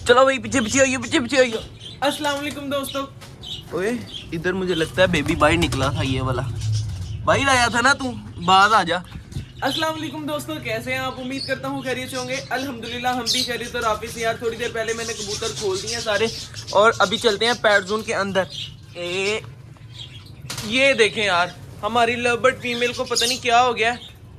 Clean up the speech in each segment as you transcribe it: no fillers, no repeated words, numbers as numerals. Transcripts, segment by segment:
चलो भाई पीछे पीछे आइए, पीछे पीछे आइए। अस्सलाम वालेकुम दोस्तों। ओए इधर मुझे लगता है बेबी बाहर निकला था, ये वाला बाहर आया था ना, तू बाहर आ जा। अस्सलाम वालेकुम दोस्तों, कैसे हैं आप? उम्मीद करता हूँ खैरियत से होंगे। अल्हम्दुलिल्लाह हम भी खैरियत और ऑफिस से। यार थोड़ी देर पहले मैंने कबूतर खोल दिए हैं सारे और अभी चलते हैं पैट जोन के अंदर। ये देखें यार, हमारी लवबर्ड फीमेल को पता नहीं क्या हो गया।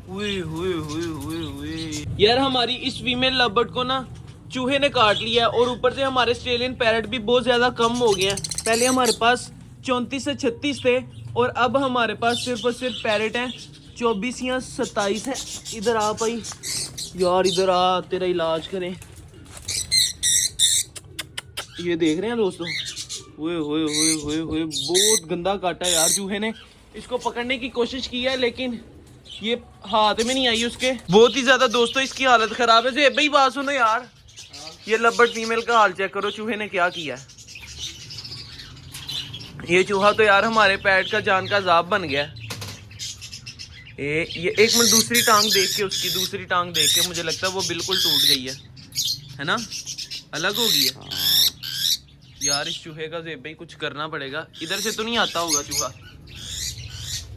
हुई हुई हुई हुई हुई यार, हमारी इस फीमेल लवबर्ड को ना चूहे ने काट लिया और ऊपर से हमारे ऑस्ट्रेलियन पैरट भी बहुत ज्यादा कम हो गए हैं। पहले हमारे पास 34 से 36 थे और अब हमारे पास सिर्फ और सिर्फ पैरट हैं 24 या 27 हैं। इधर आ भाई यार, इधर आ, तेरा इलाज करें। ये देख रहे हैं दोस्तों, हुए हुए हुए हुए हुए बहुत गंदा काटा यार चूहे ने। इसको पकड़ने की कोशिश की है लेकिन ये हाथ में नहीं आई उसके, बहुत ही ज्यादा दोस्तों इसकी हालत खराब है। भाई बात सुनो यार, ये लवबर्ड फीमेल का हाल चेक करो, चूहे ने क्या किया है। ये चूहा तो यार हमारे पैट का जान का अजाब बन गया। ये एक मिनट, दूसरी टांग देख के, उसकी दूसरी टांग देख के मुझे लगता है वो बिल्कुल टूट गई है ना, अलग हो गई है। यार इस चूहे का ज़ेब भाई कुछ करना पड़ेगा। इधर से तो नहीं आता होगा चूहा,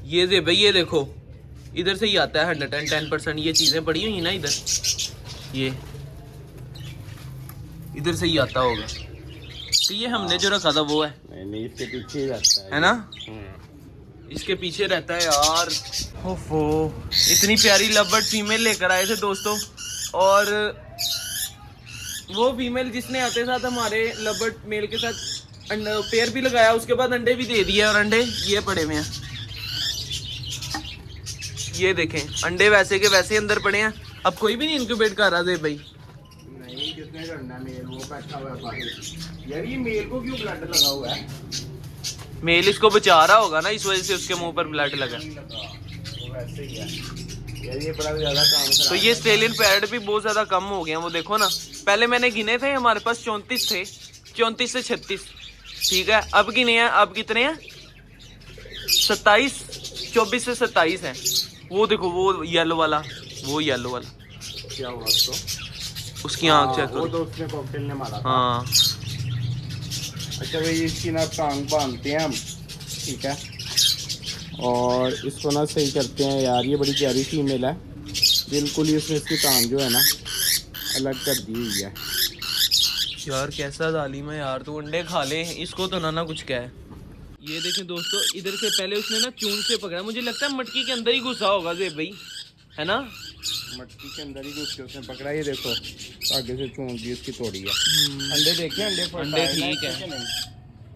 ये ज़ेब भाई ये देखो इधर से ही आता है 110%। ये चीज़ें पड़ी हुई ना इधर, ये इधर से ही आता होगा। तो ये हमने जो रखा था वो है, नहीं इसके पीछे ही रहता है ना, इसके पीछे रहता है यार। ओफो, इतनी प्यारी लवबर्ड फीमेल लेकर आए थे दोस्तों, और वो फीमेल जिसने आते साथ हमारे लवबर्ड मेल के साथ पेयर भी लगाया, उसके बाद अंडे भी दे दिए और अंडे ये पड़े हुए हैं। ये देखें अंडे वैसे के वैसे अंदर पड़े हैं, अब कोई भी नहीं इनक्यूबेट कर रहा थे भाई। नहीं किसने करना, मेल वो बैठा हुआ है बाहर। यार ये मेल को क्यों ब्लड लगा हुआ है? मेल इसको बचा रहा होगा ना, इस वजह से उसके मुंह पर ब्लड लगा। वो वैसे ही है यार, ये बड़ा ज्यादा काम खराब तो ये ऑस्ट्रेलियन पैरट भी बहुत ज्यादा कम हो गए हैं, वो देखो ना। पहले मैंने गिने थे, हमारे पास 34 थे, 34 से 36, ठीक है। अब गिने हैं, अब कितने हैं? 27, 24 से 27 हैं। वो देखो वो येलो वाला, वो येलो वाला क्या हुआ उसको? उसकी आंख चेक वो करो। तो उसने कॉकटेल ने मारा था। हाँ अच्छा भाई, इसकी ना टांग बांधते हैं हम, ठीक है, और इसको ना सही करते हैं। यार ये बड़ी प्यारी फीमेल है, बिल्कुल ही उसने इसकी टांग जो है ना अलग कर दी हुई है। यार कैसा जालिम है यार, तू अंडे खा ले, इसको तो ना कुछ कहे। ये देखें दोस्तों, इधर से पहले उसने ना चून से पकड़ा, मुझे लगता है मटकी के अंदर ही घुसा होगा ज़ेब भाई, है ना। मटकी के अंदर ही घुस के उसने पकड़ा। ये देखो आगे से चून भी उसकी तोड़ी है। अंडे देखे, अंडे ठीक है,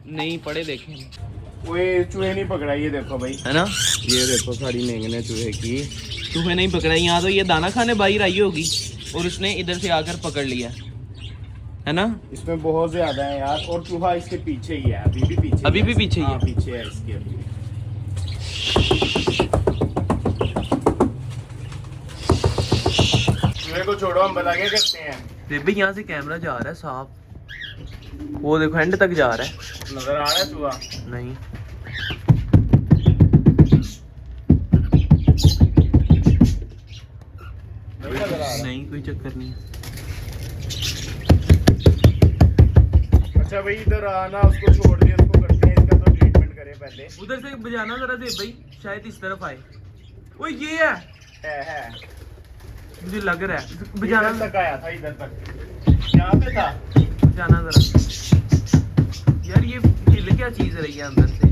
नहीं पड़े देखें। वो चूहे नहीं पकड़ा, ये देखो भाई, है ना। ये देखो सारी मेंगने चूहे की। चूहे नहीं पकड़ा, यहाँ तो ये दाना खाने बाहर आई होगी और उसने इधर से आकर पकड़ लिया, है ना। इसमें बहुत ज्यादा है यार, और चूहा इसके पीछे ही है, अभी भी पीछे, अभी भी पीछे ही है। हाँ, पीछे है इसके अभी। चूहे को छोड़ो, हम बता क्या करते हैं। बेबी यहाँ से कैमरा जा रहा है साफ, वो देखो एंड तक जा रहा है। नजर आ रहा है चूहा? नहीं नजर आ रहा? नहीं कोई चक्कर नहीं। अच्छा भाई इधर आना, उसको छोड़ दिया, उसको करते हैं, इसका तो ट्रीटमेंट करें पहले। उधर से बजाना जरा दे भाई, शायद इस तरफ आए। ओए ये है मुझे लग रहा है, बजाना इधर तक आया था, इधर तक यहाँ पे था। बजाना जरा यार। ये हिल क्या चीज रही है अंदर से,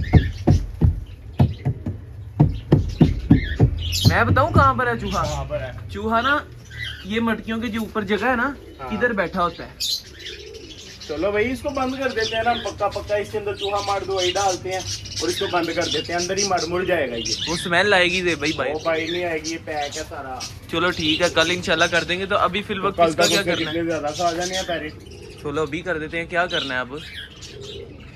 मैं बताऊं कहाँ पर है चूहा? वहाँ पर है चूहा ना, ये मटकियों के जो ऊपर जगह है ना, हाँ। इधर बैठा होता है। चलो भाई इसको बंद कर देते हैं ना, पक्का पक्का इसके अंदर चूहा मार दवाई डालते हैं और इसको बंद कर देते हैं, अंदर ही मुड़ जाएगा ये। वो स्मेल आएगी दे भाई वो बाइट नहीं आएगी, ये पैक है सारा। चलो ठीक है, कल इंशाल्लाह कर देंगे। तो अभी फिल वक्त कल इसका तक क्या उसके करना है? कितने ज्यादा खा जाने हैं पैरेट। चलो अभी कर देते हैं, क्या करना है अब?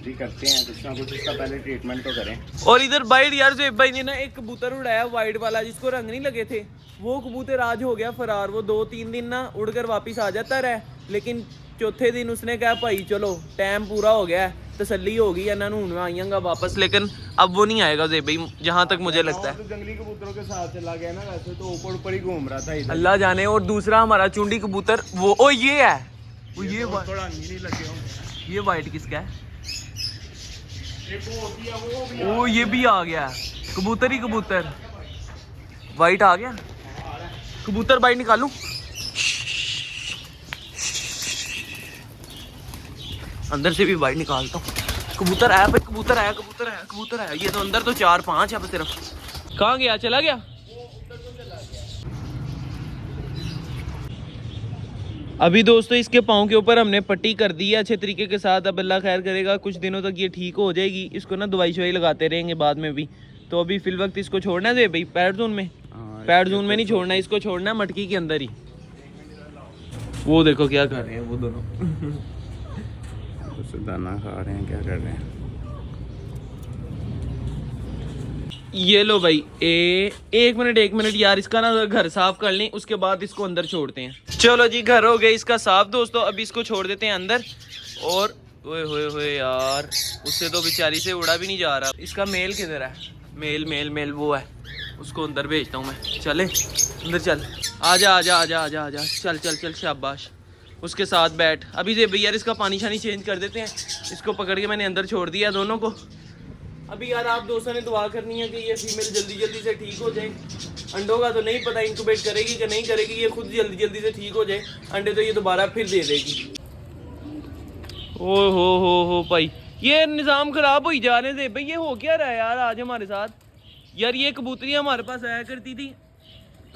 भी करते हैं कुछ ना कुछ, इसका पहले ट्रीटमेंट तो करें। और इधर बाइट यार, ज़ेब भाई ने ना एक कबूतर उड़ाया वाइट वाला, जिसको रंग नहीं लगे थे। वो कबूतर आज हो गया फरार। वो 2-3 दिन ना उड़कर वापिस आ जाता रहा, लेकिन चौथे दिन उसने कहा भाई चलो टाइम पूरा हो गया, तसल्ली हो गई, इन्होंने आईगा वापस, लेकिन अब वो नहीं आएगा ज़ेब भाई, जहाँ तक मुझे लगता है। तो जंगली कबूतरों के साथ चला गया ना, वैसे तो ऊपर ऊपर ही घूम रहा था इधर। अल्लाह जाने। और दूसरा हमारा चुंडी कबूतर, वो ओ ये है, वो ये थोड़ा नहीं लगे होंगे। ये वाइट किसका है? एक वो होती है, वो भी ओ ये भी आ गया, कबूतर ही कबूतर। वाइट आ गया, कबूतर वाइट निकालूं? अंदर से भी वाइट निकालता हूँ। कबूतर आया भाई, कबूतर आया, कबूतर आया, कबूतर आया। ये तो अंदर तो 4-5 है सिर्फ। कहाँ गया? चला गया? अभी दोस्तों इसके पाँव के ऊपर हमने पट्टी कर दी है अच्छे तरीके के साथ। अब अल्लाह खैर करेगा कुछ दिनों तक ये ठीक हो जाएगी। इसको ना दवाई शवाई लगाते रहेंगे बाद में भी। तो अभी फिल वक्त इसको छोड़ना है भाई पैड जोन में। पैड जोन में नहीं छोड़ना, इसको छोड़ना है मटकी के अंदर ही। वो देखो क्या कर रहे हैं वो दोनों। दाना खा रहे हैं, क्या कर रहे हैं? ये लो भाई, एक मिनट यार, इसका ना घर साफ कर लें, उसके बाद इसको अंदर छोड़ते हैं। चलो जी, घर हो गया इसका साफ दोस्तों। अभी इसको छोड़ देते हैं अंदर। और ओए होए होए यार, उससे तो बेचारी से उड़ा भी नहीं जा रहा। इसका मेल किधर है? मेल वो है, उसको अंदर भेजता हूँ मैं। चले अंदर, चल आजा, चल शाबाश। उसके साथ बैठ। अभी से भैया इसका पानी शानी चेंज कर देते हैं। इसको पकड़ के मैंने अंदर छोड़ दिया दोनों को। अभी यार आप दोस्तों ने दुआ करनी है कि ये फीमेल जल्दी से ठीक हो जाए। अंडों का तो नहीं पता इंक्यूबेट करेगी कि नहीं करेगी, ये खुद जल्दी से ठीक हो जाए। अंडे तो ये दोबारा फिर दे देगी। ओ हो भाई, ये निज़ाम ख़राब हो ही जा रहे थे भाई। ये हो क्या रहा है यार आज हमारे साथ? यार ये कबूतरी हमारे पास आया करती थी,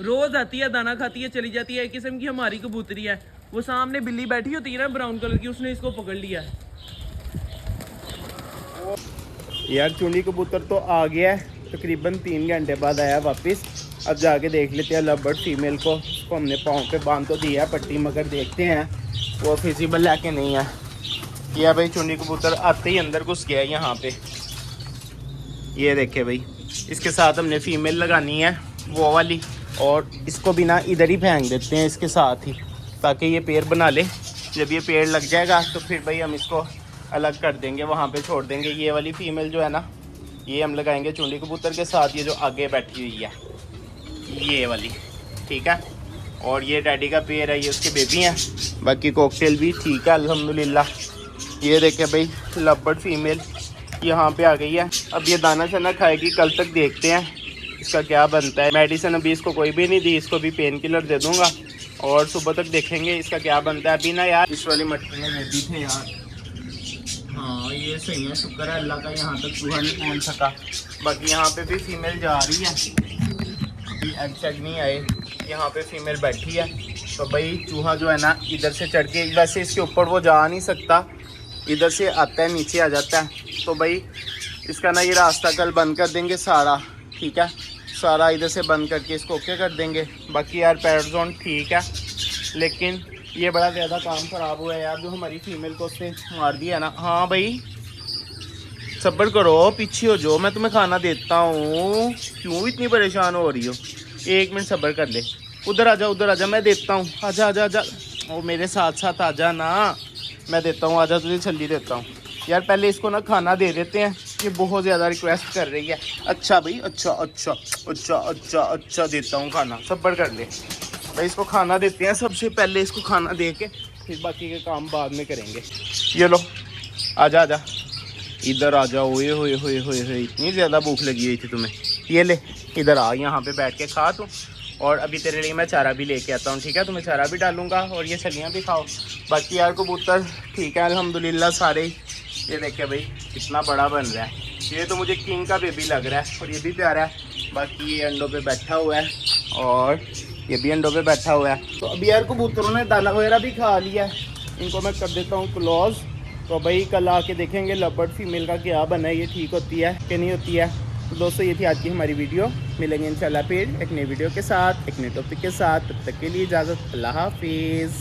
रोज़ आती है, दाना खाती है, चली जाती है। एक किस्म की हमारी कबूतरी है। वो सामने बिल्ली बैठी होती है ना ब्राउन कलर की, उसने इसको पकड़ लिया है। यार चुनी कबूतर तो आ गया है, तकरीबन 3 घंटे बाद आया वापस। अब जाके देख लेते हैं लवबर्ड फीमेल को। उसको हमने पाँव पे बांध तो दिया पट्टी, मगर देखते हैं वो फिजिबल लाके नहीं है। यह भाई चुनी कबूतर आते ही अंदर घुस गया है यहाँ पे। ये देखे भाई, इसके साथ हमने फीमेल लगानी है वो वाली, और इसको भी ना इधर ही फेंक देते हैं इसके साथ ही, ताकि ये पेड़ बना ले। जब ये पेड़ लग जाएगा तो फिर भाई हम इसको अलग कर देंगे, वहाँ पे छोड़ देंगे। ये वाली फीमेल जो है ना, ये हम लगाएंगे चुनी कबूतर के साथ। ये जो आगे बैठी हुई है ये वाली, ठीक है। और ये डैडी का पेड़ है, ये उसके बेबी हैं। बाकी कॉकटेल भी ठीक है अल्हम्दुलिल्लाह। ये देखे भाई लवबर्ड फीमेल यहाँ पे आ गई है। अब ये दाना शाना खाएगी, कल तक देखते हैं इसका क्या बनता है। मेडिसिन अभी इसको कोई भी नहीं दी, इसको भी पेन किलर दे दूँगा, और सुबह तक देखेंगे इसका क्या बनता है। अभी ना यार इस वाली मटकी में बेबी थे यार। हाँ ये सही है, शुक्र है अल्लाह का, यहाँ तक चूहा नहीं पहुँच सका। बाकी यहाँ पे भी फीमेल जा रही है, अभी एग शेग नहीं आए। यहाँ पे फीमेल बैठी है। तो भाई चूहा जो है ना इधर से चढ़ के, वैसे इसके ऊपर वो जा नहीं सकता, इधर से आता है नीचे आ जाता है। तो भाई इसका ना ये रास्ता कल बंद कर देंगे सारा, ठीक है। सारा इधर से बंद करके इसको ओके कर देंगे। बाकी यार पैड जोन ठीक है, लेकिन ये बड़ा ज़्यादा काम ख़राब हुआ है यार, जो हमारी फीमेल को उसने मार दिया ना। हाँ भाई सब्र करो, पीछे हो जाओ, मैं तुम्हें खाना देता हूँ। क्यों इतनी परेशान हो रही हो? 1 मिनट सब्र कर ले। उधर आजा, मैं देता हूँ। आजा ओ मेरे साथ साथ आजा ना, मैं देता हूँ। आजा, तुझे छल्ली देता हूँ। यार पहले इसको ना खाना दे देते हैं, ये बहुत ज़्यादा रिक्वेस्ट कर रही है। अच्छा भाई, अच्छा देता हूँ खाना, सब्र कर ले भाई। इसको खाना देते हैं, सबसे पहले इसको खाना दे के फिर बाकी के काम बाद में करेंगे। ये लो आजा, इधर आ जाओ। होए इतनी ज़्यादा भूख लगी हुई थी तुम्हें। ये ले इधर आ, यहाँ पे बैठ के खा तू। और अभी तेरे लिए मैं चारा भी लेके आता हूँ, ठीक है। तुम्हें चारा भी डालूंगा और ये छलियाँ भी खाओ। बाकी यार कबूतर ठीक है अल्हम्दुलिल्लाह सारे। ये देखे भाई कितना बड़ा बन रहा है। ये तो मुझे किंग का बेबी लग रहा है, और ये भी प्यारा है। बाकी ये अंडों पे बैठा हुआ है, और ये भी अंडों पे बैठा हुआ है। तो अभी यार कबूतरों ने दाना वगैरह भी खा लिया है, इनको मैं कर देता हूँ क्लोज। तो भाई कल आके देखेंगे लवबर्ड फीमेल का क्या बना है, ये ठीक होती है कि नहीं होती है। तो दोस्तों ये थी आज की हमारी वीडियो। मिलेंगे इंशाल्लाह फिर एक नई वीडियो के साथ, एक नए टॉपिक के साथ। तब तक के लिए इजाज़त, अल्लाह हाफिज़।